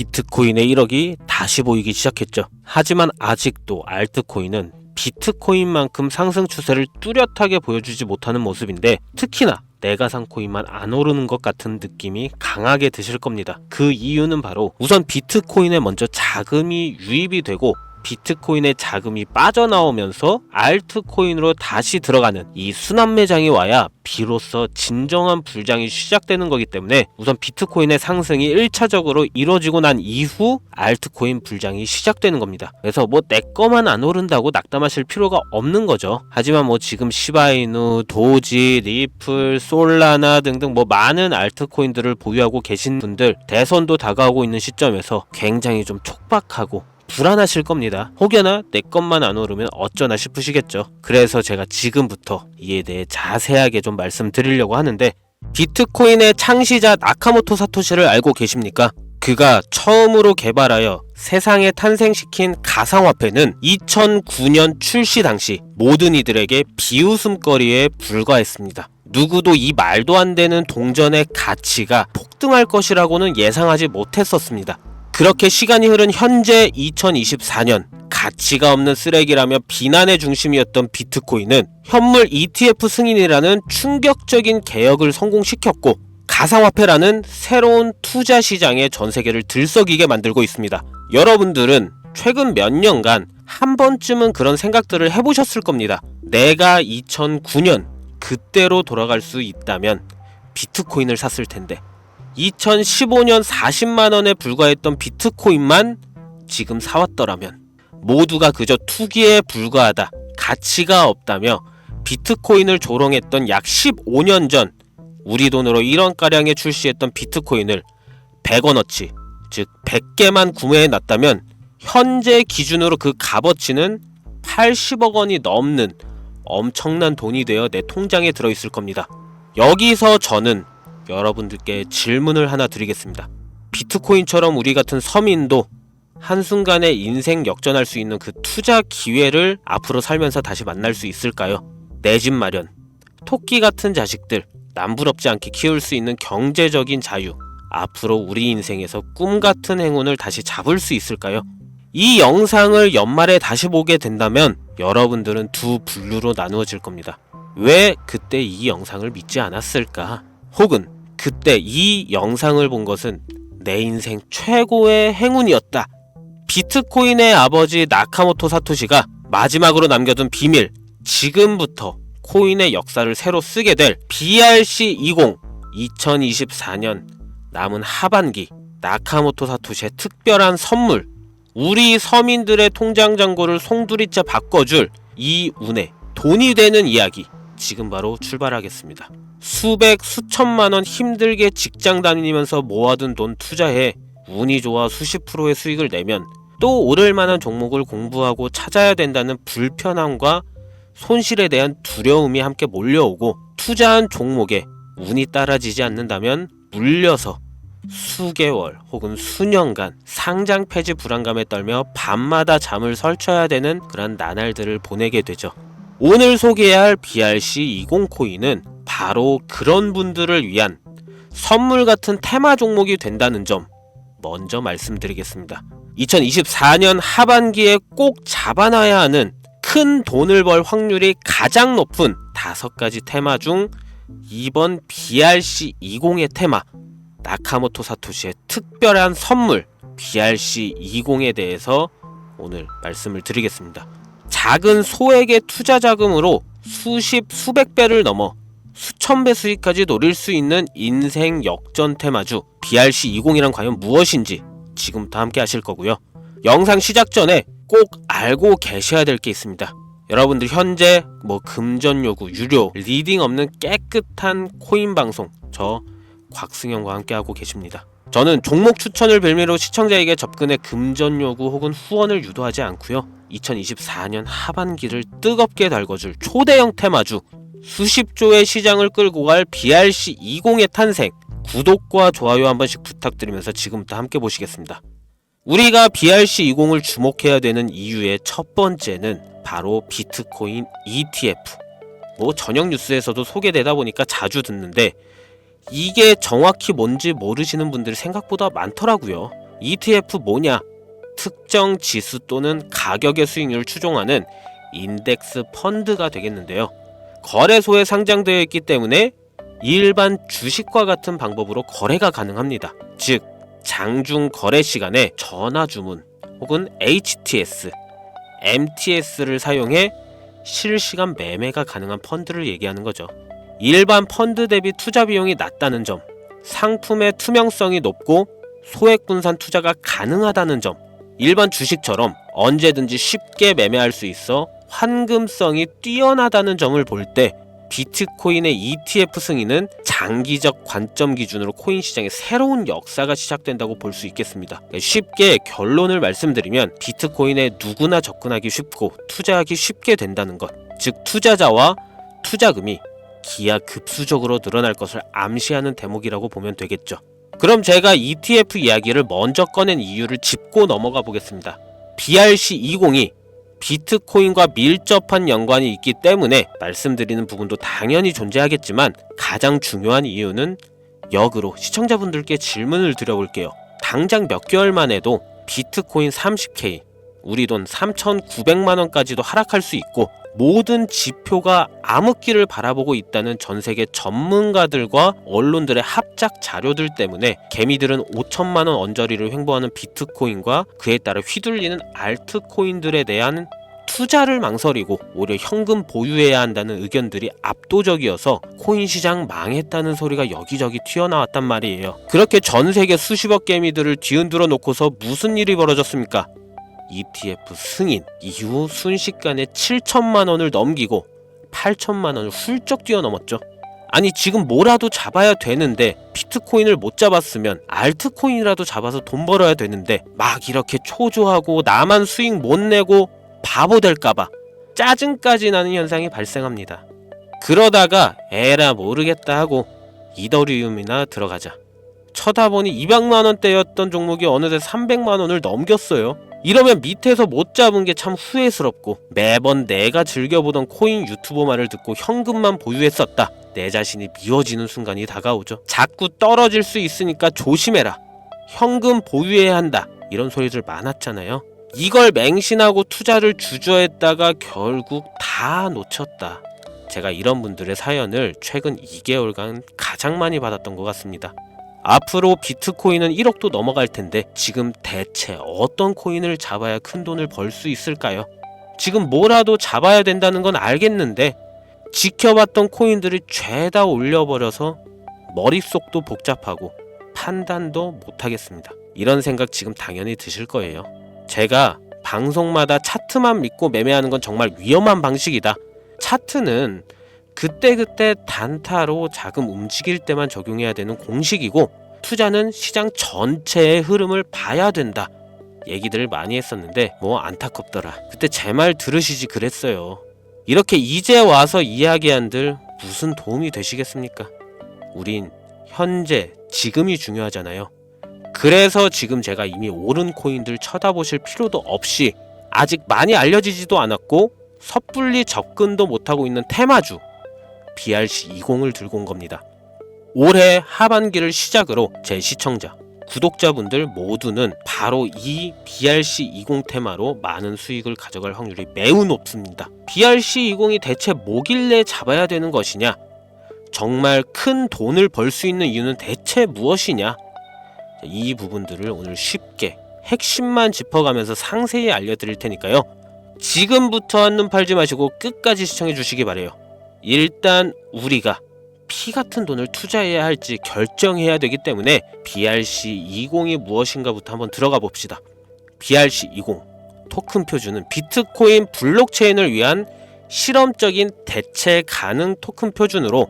비트코인의 1억이 다시 보이기 시작했죠. 하지만 아직도 알트코인은 비트코인만큼 상승 추세를 뚜렷하게 보여주지 못하는 모습인데, 특히나 내가 산 코인만 안 오르는 것 같은 느낌이 강하게 드실 겁니다. 그 이유는 바로 우선 비트코인에 먼저 자금이 유입이 되고 비트코인의 자금이 빠져나오면서 알트코인으로 다시 들어가는 이 순환 매장이 와야 비로소 진정한 불장이 시작되는 거기 때문에 우선 비트코인의 상승이 1차적으로 이루어지고 난 이후 알트코인 불장이 시작되는 겁니다. 그래서 뭐 내 거만 안 오른다고 낙담하실 필요가 없는 거죠. 하지만 뭐 지금 시바이누, 도지, 리플, 솔라나 등등 뭐 많은 알트코인들을 보유하고 계신 분들, 대선도 다가오고 있는 시점에서 굉장히 좀 촉박하고 불안하실 겁니다. 혹여나 내 것만 안 오르면 어쩌나 싶으시겠죠. 그래서 제가 지금부터 이에 대해 자세하게 좀 말씀드리려고 하는데, 비트코인의 창시자 나카모토 사토시를 알고 계십니까? 그가 처음으로 개발하여 세상에 탄생시킨 가상화폐는 2009년 출시 당시 모든 이들에게 비웃음거리에 불과했습니다. 누구도 이 말도 안 되는 동전의 가치가 폭등할 것이라고는 예상하지 못했었습니다. 그렇게 시간이 흐른 현재 2024년, 가치가 없는 쓰레기라며 비난의 중심이었던 비트코인은 현물 ETF 승인이라는 충격적인 개혁을 성공시켰고 가상화폐라는 새로운 투자 시장의 전세계를 들썩이게 만들고 있습니다. 여러분들은 최근 몇 년간 한 번쯤은 그런 생각들을 해보셨을 겁니다. 내가 2009년 그때로 돌아갈 수 있다면 비트코인을 샀을 텐데, 2015년 40만원에 불과했던 비트코인만 지금 사왔더라면, 모두가 그저 투기에 불과하다, 가치가 없다며 비트코인을 조롱했던 약 15년 전 우리 돈으로 1원가량에 출시했던 비트코인을 100원어치, 즉 100개만 구매해 놨다면 현재 기준으로 그 값어치는 80억 원이 넘는 엄청난 돈이 되어 내 통장에 들어있을 겁니다. 여기서 저는 여러분들께 질문을 하나 드리겠습니다. 비트코인처럼 우리 같은 서민도 한순간에 인생 역전할 수 있는 그 투자 기회를 앞으로 살면서 다시 만날 수 있을까요? 내 집 마련, 토끼 같은 자식들 남부럽지 않게 키울 수 있는 경제적인 자유, 앞으로 우리 인생에서 꿈 같은 행운을 다시 잡을 수 있을까요? 이 영상을 연말에 다시 보게 된다면 여러분들은 두 분류로 나누어질 겁니다. 왜 그때 이 영상을 믿지 않았을까? 혹은 그때 이 영상을 본 것은 내 인생 최고의 행운이었다. 비트코인의 아버지 나카모토 사토시가 마지막으로 남겨둔 비밀, 지금부터 코인의 역사를 새로 쓰게 될 BRC20 2024년 남은 하반기 나카모토 사토시의 특별한 선물, 우리 서민들의 통장 잔고를 송두리째 바꿔줄 이 운에 돈이 되는 이야기, 지금 바로 출발하겠습니다. 수백 수천만원 힘들게 직장 다니면서 모아둔 돈 투자해 운이 좋아 수십 프로의 수익을 내면 또 오를 만한 종목을 공부하고 찾아야 된다는 불편함과 손실에 대한 두려움이 함께 몰려오고, 투자한 종목에 운이 따라지지 않는다면 물려서 수개월 혹은 수년간 상장 폐지 불안감에 떨며 밤마다 잠을 설쳐야 되는 그런 나날들을 보내게 되죠. 오늘 소개해야 할 BRC20 코인은 바로 그런 분들을 위한 선물 같은 테마 종목이 된다는 점 먼저 말씀드리겠습니다. 2024년 하반기에 꼭 잡아놔야 하는 큰 돈을 벌 확률이 가장 높은 5가지 테마 중 이번 BRC20의 테마, 나카모토 사토시의 특별한 선물 BRC20에 대해서 오늘 말씀을 드리겠습니다. 작은 소액의 투자 자금으로 수십 수백 배를 넘어 수천 배 수익까지 노릴 수 있는 인생 역전 테마주 BRC20이란 과연 무엇인지 지금부터 함께 하실 거고요. 영상 시작 전에 꼭 알고 계셔야 될 게 있습니다. 여러분들 현재 금전 요구, 유료, 리딩 없는 깨끗한 코인 방송 저 곽승현과 함께 하고 계십니다. 저는 종목 추천을 빌미로 시청자에게 접근해 금전 요구 혹은 후원을 유도하지 않고요. 2024년 하반기를 뜨겁게 달궈줄 초대형 테마주, 수십조의 시장을 끌고 갈 BRC20의 탄생, 구독과 좋아요 한 번씩 부탁드리면서 지금부터 함께 보시겠습니다. 우리가 BRC20을 주목해야 되는 이유의 첫 번째는 바로 비트코인 ETF. 저녁 뉴스에서도 소개되다 보니까 자주 듣는데 이게 정확히 뭔지 모르시는 분들이 생각보다 많더라고요. ETF 뭐냐? 특정 지수 또는 가격의 수익률을 추종하는 인덱스 펀드가 되겠는데요. 거래소에 상장되어 있기 때문에 일반 주식과 같은 방법으로 거래가 가능합니다. 즉, 장중 거래 시간에 전화 주문 혹은 HTS, MTS를 사용해 실시간 매매가 가능한 펀드를 얘기하는 거죠. 일반 펀드 대비 투자 비용이 낮다는 점, 상품의 투명성이 높고 소액 분산 투자가 가능하다는 점, 일반 주식처럼 언제든지 쉽게 매매할 수 있어 환금성이 뛰어나다는 점을 볼 때 비트코인의 ETF 승인은 장기적 관점 기준으로 코인 시장의 새로운 역사가 시작된다고 볼 수 있겠습니다. 쉽게 결론을 말씀드리면 비트코인에 누구나 접근하기 쉽고 투자하기 쉽게 된다는 것, 즉 투자자와 투자금이 기하급수적으로 늘어날 것을 암시하는 대목이라고 보면 되겠죠. 그럼 제가 ETF 이야기를 먼저 꺼낸 이유를 짚고 넘어가 보겠습니다. BRC20이 비트코인과 밀접한 연관이 있기 때문에 말씀드리는 부분도 당연히 존재하겠지만 가장 중요한 이유는 역으로 시청자분들께 질문을 드려볼게요. 당장 몇 개월만 해도 비트코인 30K, 우리 돈 3,900만원까지도 하락할 수 있고 모든 지표가 암흑기를 바라보고 있다는 전세계 전문가들과 언론들의 합작 자료들 때문에 개미들은 5천만원 언저리를 횡보하는 비트코인과 그에 따라 휘둘리는 알트코인들에 대한 투자를 망설이고 오히려 현금 보유해야 한다는 의견들이 압도적이어서 코인 시장 망했다는 소리가 여기저기 튀어나왔단 말이에요. 그렇게 전세계 수십억 개미들을 뒤흔들어 놓고서 무슨 일이 벌어졌습니까? ETF 승인 이후 순식간에 7천만원을 넘기고 8천만원을 훌쩍 뛰어넘었죠. 아니 지금 뭐라도 잡아야 되는데 비트코인을 못 잡았으면 알트코인이라도 잡아서 돈 벌어야 되는데 막 이렇게 초조하고 나만 수익 못 내고 바보 될까봐 짜증까지 나는 현상이 발생합니다. 그러다가 에라 모르겠다 하고 이더리움이나 들어가자. 쳐다보니 200만원대였던 종목이 어느새 300만원을 넘겼어요. 이러면 밑에서 못 잡은 게 참 후회스럽고 매번 내가 즐겨보던 코인 유튜버 말을 듣고 현금만 보유했었다. 내 자신이 미워지는 순간이 다가오죠. 자꾸 떨어질 수 있으니까 조심해라. 현금 보유해야 한다. 이런 소리들 많았잖아요. 이걸 맹신하고 투자를 주저했다가 결국 다 놓쳤다. 제가 이런 분들의 사연을 최근 2개월간 가장 많이 받았던 것 같습니다. 앞으로 비트코인은 1억도 넘어갈 텐데 지금 대체 어떤 코인을 잡아야 큰 돈을 벌 수 있을까요? 지금 뭐라도 잡아야 된다는 건 알겠는데 지켜봤던 코인들이 죄다 올려버려서 머릿속도 복잡하고 판단도 못하겠습니다. 이런 생각 지금 당연히 드실 거예요. 제가 방송마다 차트만 믿고 매매하는 건 정말 위험한 방식이다. 차트는 그때그때 단타로 자금 움직일 때만 적용해야 되는 공식이고 투자는 시장 전체의 흐름을 봐야 된다. 얘기들을 많이 했었는데 뭐 안타깝더라. 그때 제 말 들으시지 그랬어요. 이렇게 이제 와서 이야기한들 무슨 도움이 되시겠습니까? 우린 현재, 지금이 중요하잖아요. 그래서 지금 제가 이미 오른 코인들 쳐다보실 필요도 없이 아직 많이 알려지지도 않았고 섣불리 접근도 못하고 있는 테마주 BRC20을 들고 온 겁니다. 올해 하반기를 시작으로 제 시청자, 구독자분들 모두는 바로 이 BRC20 테마로 많은 수익을 가져갈 확률이 매우 높습니다. BRC20이 대체 뭐길래 잡아야 되는 것이냐? 정말 큰 돈을 벌 수 있는 이유는 대체 무엇이냐? 이 부분들을 오늘 쉽게 핵심만 짚어가면서 상세히 알려드릴 테니까요. 지금부터 한눈 팔지 마시고 끝까지 시청해 주시기 바래요. 일단 우리가 피 같은 돈을 투자해야 할지 결정해야 되기 때문에 BRC20이 무엇인가부터 한번 들어가 봅시다. BRC20 토큰 표준은 비트코인 블록체인을 위한 실험적인 대체 가능 토큰 표준으로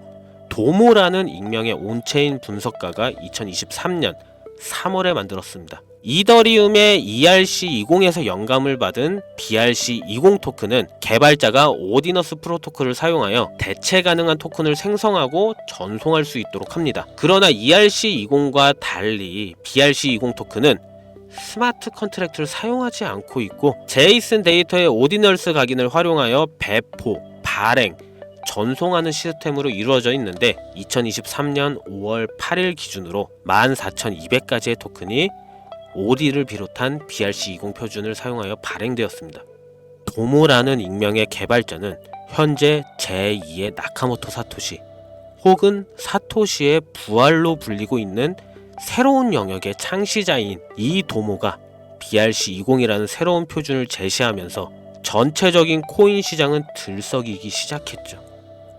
도모라는 익명의 온체인 분석가가 2023년 3월에 만들었습니다. 이더리움의 ERC20에서 영감을 받은 BRC20 토큰은 개발자가 오디너스 프로토콜을 사용하여 대체 가능한 토큰을 생성하고 전송할 수 있도록 합니다. 그러나 ERC20과 달리 BRC20 토큰은 스마트 컨트랙트를 사용하지 않고 있고 제이슨 데이터의 오디널스 각인을 활용하여 배포, 발행, 전송하는 시스템으로 이루어져 있는데 2023년 5월 8일 기준으로 14,200가지의 토큰이 OD를 비롯한 BRC20 표준을 사용하여 발행되었습니다. 도모라는 익명의 개발자는 현재 제2의 나카모토 사토시 혹은 사토시의 부활로 불리고 있는 새로운 영역의 창시자인 이 도모가 BRC20이라는 새로운 표준을 제시하면서 전체적인 코인 시장은 들썩이기 시작했죠.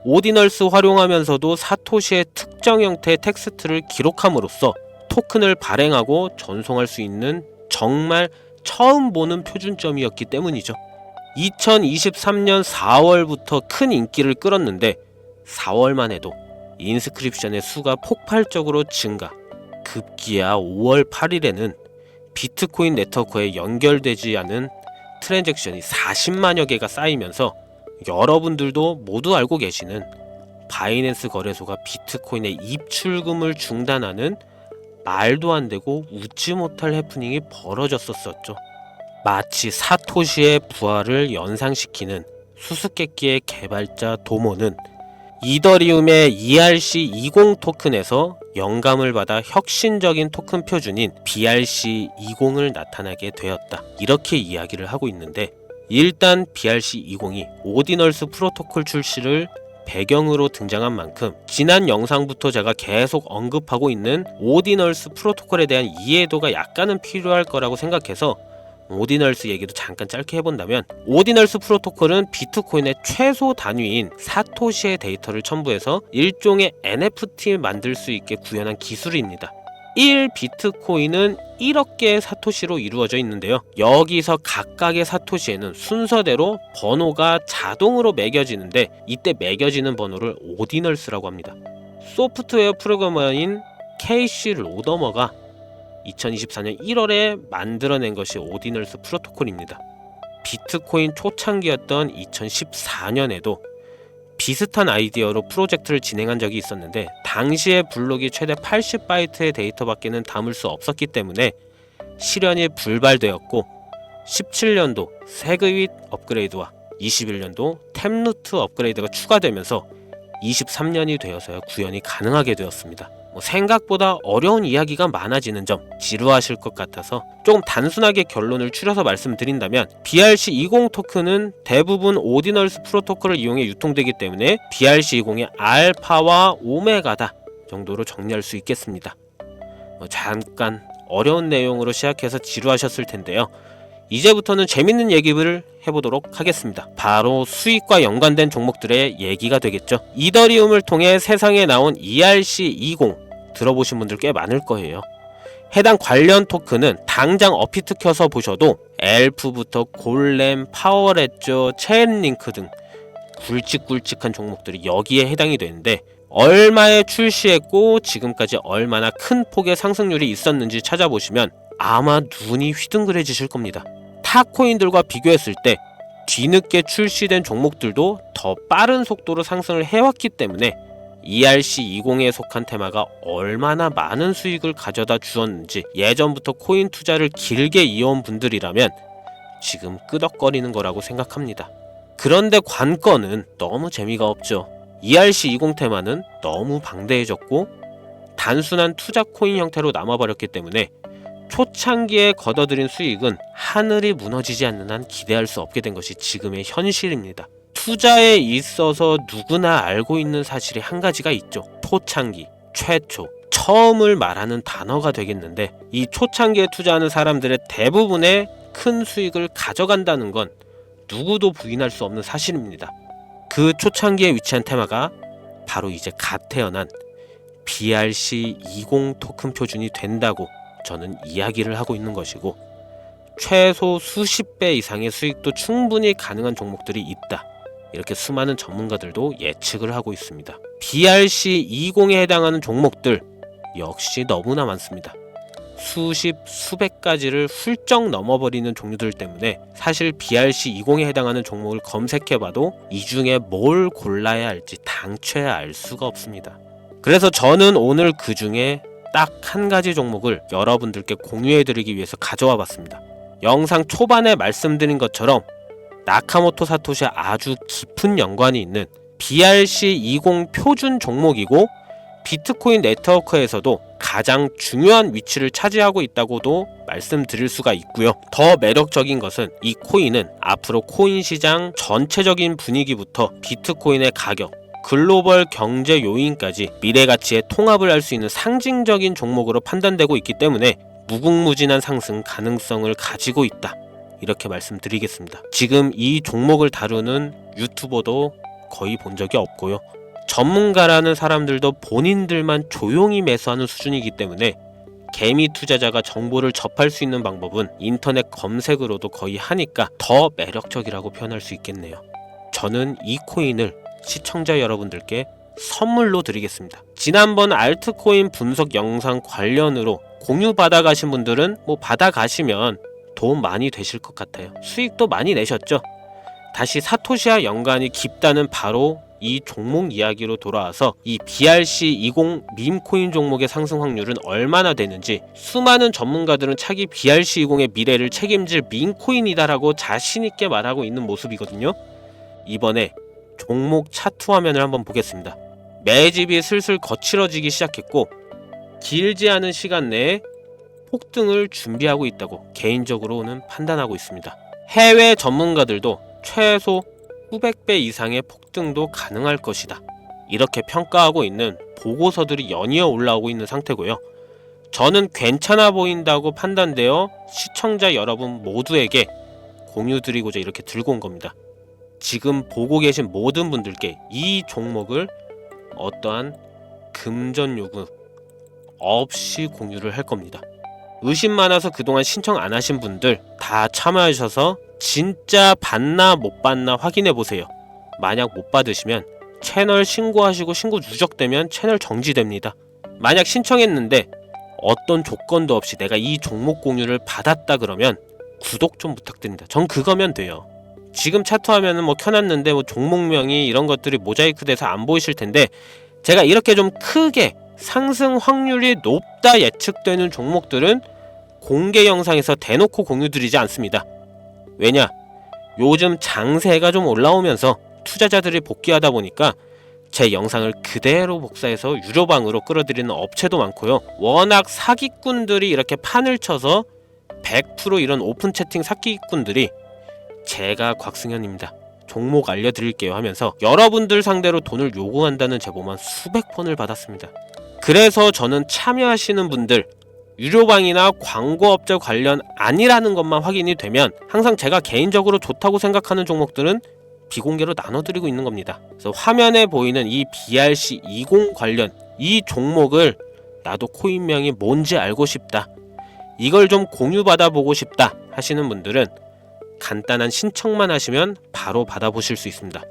오디널스 활용하면서도 사토시의 특정 형태의 텍스트를 기록함으로써 토큰을 발행하고 전송할 수 있는 정말 처음 보는 표준점이었기 때문이죠. 2023년 4월부터 큰 인기를 끌었는데 4월만 해도 인스크립션의 수가 폭발적으로 증가, 급기야 5월 8일에는 비트코인 네트워크에 연결되지 않은 트랜잭션이 40만여 개가 쌓이면서 여러분들도 모두 알고 계시는 바이낸스 거래소가 비트코인의 입출금을 중단하는 말도 안 되고 웃지 못할 해프닝이 벌어졌었죠. 마치 사토시의 부활을 연상시키는 수수께끼의 개발자 도모는 이더리움의 ERC20 토큰에서 영감을 받아 혁신적인 토큰 표준인 BRC20을 나타나게 되었다. 이렇게 이야기를 하고 있는데, 일단 BRC20이 오디널스 프로토콜 출시를 배경으로 등장한 만큼 지난 영상부터 제가 계속 언급하고 있는 오디널스 프로토콜에 대한 이해도가 약간은 필요할 거라고 생각해서 오디널스 얘기도 잠깐 짧게 해본다면, 오디널스 프로토콜은 비트코인의 최소 단위인 사토시의 데이터를 첨부해서 일종의 NFT 만들 수 있게 구현한 기술입니다. 1비트코인은 1억 개의 사토시로 이루어져 있는데요. 여기서 각각의 사토시에는 순서대로 번호가 자동으로 매겨지는데, 이때 매겨지는 번호를 오디널스라고 합니다. 소프트웨어 프로그래머인 케이시 로더머가 2024년 1월에 만들어낸 것이 오디널스 프로토콜입니다. 비트코인 초창기였던 2014년에도 비슷한 아이디어로 프로젝트를 진행한 적이 있었는데, 당시의 블록이 최대 80바이트의 데이터밖에는 담을 수 없었기 때문에 실현이 불발되었고, 17년도 세그윗 업그레이드와 21년도 탭루트 업그레이드가 추가되면서 23년이 되어서야 구현이 가능하게 되었습니다. 생각보다 어려운 이야기가 많아지는 점 지루하실 것 같아서 조금 단순하게 결론을 추려서 말씀드린다면, BRC20 토큰은 대부분 오디널스 프로토콜을 이용해 유통되기 때문에 BRC20의 알파와 오메가다 정도로 정리할 수 있겠습니다. 잠깐 어려운 내용으로 시작해서 지루하셨을 텐데요. 이제부터는 재밌는 얘기를 해보도록 하겠습니다. 바로 수익과 연관된 종목들의 얘기가 되겠죠. 이더리움을 통해 세상에 나온 ERC20 들어보신 분들 꽤 많을 거예요. 해당 관련 토큰은 당장 어피트 켜서 보셔도 엘프부터 골렘, 파워레저, 체인링크 등 굵직굵직한 종목들이 여기에 해당이 되는데, 얼마에 출시했고 지금까지 얼마나 큰 폭의 상승률이 있었는지 찾아보시면 아마 눈이 휘둥그레지실 겁니다. 타 코인들과 비교했을 때 뒤늦게 출시된 종목들도 더 빠른 속도로 상승을 해왔기 때문에 ERC20에 속한 테마가 얼마나 많은 수익을 가져다 주었는지 예전부터 코인 투자를 길게 이어온 분들이라면 지금 끄덕거리는 거라고 생각합니다. 그런데 관건은 너무 재미가 없죠. ERC20 테마는 너무 방대해졌고 단순한 투자 코인 형태로 남아버렸기 때문에 초창기에 걷어들인 수익은 하늘이 무너지지 않는 한 기대할 수 없게 된 것이 지금의 현실입니다. 투자에 있어서 누구나 알고 있는 사실이 한 가지가 있죠. 초창기, 최초, 처음을 말하는 단어가 되겠는데, 이 초창기에 투자하는 사람들의 대부분의 큰 수익을 가져간다는 건 누구도 부인할 수 없는 사실입니다. 그 초창기에 위치한 테마가 바로 이제 갓 태어난 BRC20 토큰 표준이 된다고 저는 이야기를 하고 있는 것이고, 최소 수십 배 이상의 수익도 충분히 가능한 종목들이 있다, 이렇게 수많은 전문가들도 예측을 하고 있습니다. BRC20에 해당하는 종목들 역시 너무나 많습니다. 수십, 수백 가지를 훌쩍 넘어버리는 종류들 때문에 사실 BRC20에 해당하는 종목을 검색해봐도 이 중에 뭘 골라야 할지 당최 알 수가 없습니다. 그래서 저는 오늘 그 중에 딱 한 가지 종목을 여러분들께 공유해드리기 위해서 가져와 봤습니다. 영상 초반에 말씀드린 것처럼 나카모토 사토시와 아주 깊은 연관이 있는 BRC20 표준 종목이고, 비트코인 네트워크에서도 가장 중요한 위치를 차지하고 있다고도 말씀드릴 수가 있고요. 더 매력적인 것은 이 코인은 앞으로 코인 시장 전체적인 분위기부터 비트코인의 가격, 글로벌 경제 요인까지 미래 가치에 통합을 할 수 있는 상징적인 종목으로 판단되고 있기 때문에 무궁무진한 상승 가능성을 가지고 있다. 이렇게 말씀드리겠습니다. 지금 이 종목을 다루는 유튜버도 거의 본 적이 없고요. 전문가라는 사람들도 본인들만 조용히 매수하는 수준이기 때문에 개미 투자자가 정보를 접할 수 있는 방법은 인터넷 검색으로도 거의 하니까 더 매력적이라고 표현할 수 있겠네요. 저는 이 코인을 시청자 여러분들께 선물로 드리겠습니다. 지난번 알트코인 분석 영상 관련으로 공유 받아가신 분들은 받아가시면 도움 많이 되실 것 같아요. 수익도 많이 내셨죠? 다시 사토시와 연관이 깊다는 바로 이 종목 이야기로 돌아와서 이 BRC20 밈코인 종목의 상승 확률은 얼마나 되는지, 수많은 전문가들은 차기 BRC20의 미래를 책임질 밈코인이다라고 자신있게 말하고 있는 모습이거든요. 이번에 종목 차트 화면을 한번 보겠습니다. 매집이 슬슬 거칠어지기 시작했고 길지 않은 시간 내에 폭등을 준비하고 있다고 개인적으로는 판단하고 있습니다. 해외 전문가들도 최소 수백 배 이상의 폭등도 가능할 것이다, 이렇게 평가하고 있는 보고서들이 연이어 올라오고 있는 상태고요. 저는 괜찮아 보인다고 판단되어 시청자 여러분 모두에게 공유드리고자 이렇게 들고 온 겁니다. 지금 보고 계신 모든 분들께 이 종목을 어떠한 금전 요구 없이 공유를 할 겁니다. 의심 많아서 그동안 신청 안 하신 분들 다 참여하셔서 진짜 받나 못 받나 확인해 보세요. 만약 못 받으시면 채널 신고하시고 신고 누적되면 채널 정지됩니다. 만약 신청했는데 어떤 조건도 없이 내가 이 종목 공유를 받았다 그러면 구독 좀 부탁드립니다. 전 그거면 돼요. 지금 차트 화면은 켜놨는데 종목명이 이런 것들이 모자이크 돼서 안 보이실 텐데, 제가 이렇게 좀 크게 상승 확률이 높다 예측되는 종목들은 공개 영상에서 대놓고 공유드리지 않습니다. 왜냐? 요즘 장세가 좀 올라오면서 투자자들이 복귀하다 보니까 제 영상을 그대로 복사해서 유료방으로 끌어들이는 업체도 많고요. 워낙 사기꾼들이 이렇게 판을 쳐서 100% 이런 오픈 채팅 사기꾼들이 제가 곽승현입니다, 종목 알려드릴게요 하면서 여러분들 상대로 돈을 요구한다는 제보만 수백 번을 받았습니다. 그래서 저는 참여하시는 분들 유료방이나 광고업체 관련 아니라는 것만 확인이 되면 항상 제가 개인적으로 좋다고 생각하는 종목들은 비공개로 나눠드리고 있는 겁니다. 그래서 화면에 보이는 이 BRC20 관련 이 종목을 나도 코인명이 뭔지 알고 싶다, 이걸 좀 공유받아 보고 싶다 하시는 분들은 간단한 신청만 하시면 바로 받아보실 수 있습니다.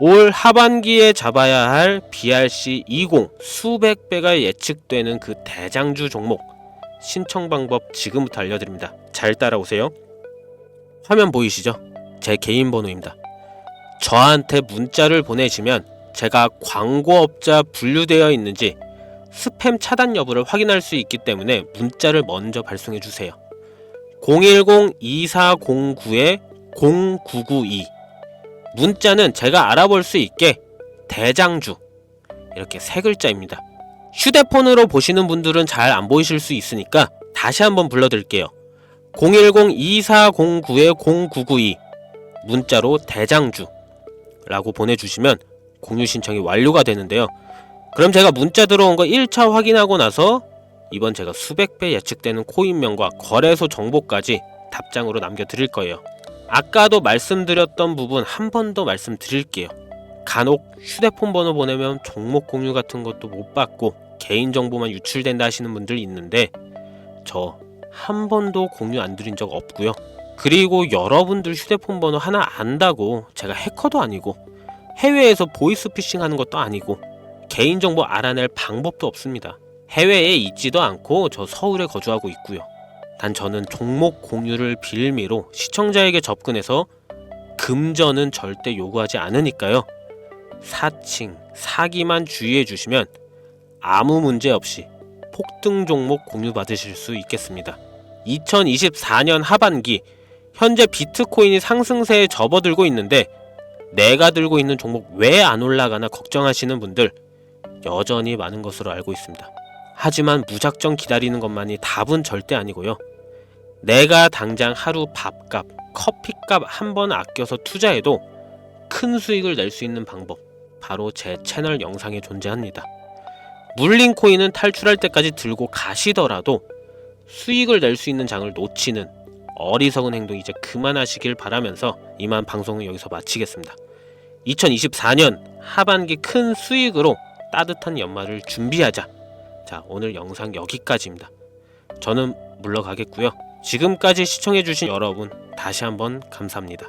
올 하반기에 잡아야 할 BRC20 수백 배가 예측되는 그 대장주 종목 신청 방법 지금부터 알려드립니다. 잘 따라오세요. 화면 보이시죠? 제 개인 번호입니다. 저한테 문자를 보내시면 제가 광고업자 분류되어 있는지 스팸 차단 여부를 확인할 수 있기 때문에 문자를 먼저 발송해 주세요. 010-2409-0992 문자는 제가 알아볼 수 있게 대장주 이렇게 세 글자입니다. 휴대폰으로 보시는 분들은 잘 안 보이실 수 있으니까 다시 한번 불러드릴게요. 010-2409-0992 문자로 대장주 라고 보내주시면 공유 신청이 완료가 되는데요. 그럼 제가 문자 들어온 거 1차 확인하고 나서 이번 제가 수백 배 예측되는 코인명과 거래소 정보까지 답장으로 남겨드릴 거예요. 아까도 말씀드렸던 부분 한 번 더 말씀드릴게요. 간혹 휴대폰 번호 보내면 종목 공유 같은 것도 못 받고 개인정보만 유출된다 하시는 분들이 있는데 저 한 번도 공유 안 드린 적 없고요. 그리고 여러분들 휴대폰 번호 하나 안다고 제가 해커도 아니고 해외에서 보이스피싱 하는 것도 아니고 개인정보 알아낼 방법도 없습니다. 해외에 있지도 않고 저 서울에 거주하고 있고요. 단 저는 종목 공유를 빌미로 시청자에게 접근해서 금전은 절대 요구하지 않으니까요. 사칭, 사기만 주의해 주시면 아무 문제 없이 폭등 종목 공유 받으실 수 있겠습니다. 2024년 하반기 현재 비트코인이 상승세에 접어들고 있는데 내가 들고 있는 종목 왜 안 올라가나 걱정하시는 분들 여전히 많은 것으로 알고 있습니다. 하지만 무작정 기다리는 것만이 답은 절대 아니고요. 내가 당장 하루 밥값, 커피값 한 번 아껴서 투자해도 큰 수익을 낼 수 있는 방법, 바로 제 채널 영상에 존재합니다. 물린 코인은 탈출할 때까지 들고 가시더라도 수익을 낼 수 있는 장을 놓치는 어리석은 행동 이제 그만하시길 바라면서 이만 방송은 여기서 마치겠습니다. 2024년 하반기 큰 수익으로 따뜻한 연말을 준비하자. 자, 오늘 영상 여기까지입니다. 저는 물러가겠고요. 지금까지 시청해주신 여러분 다시 한번 감사합니다.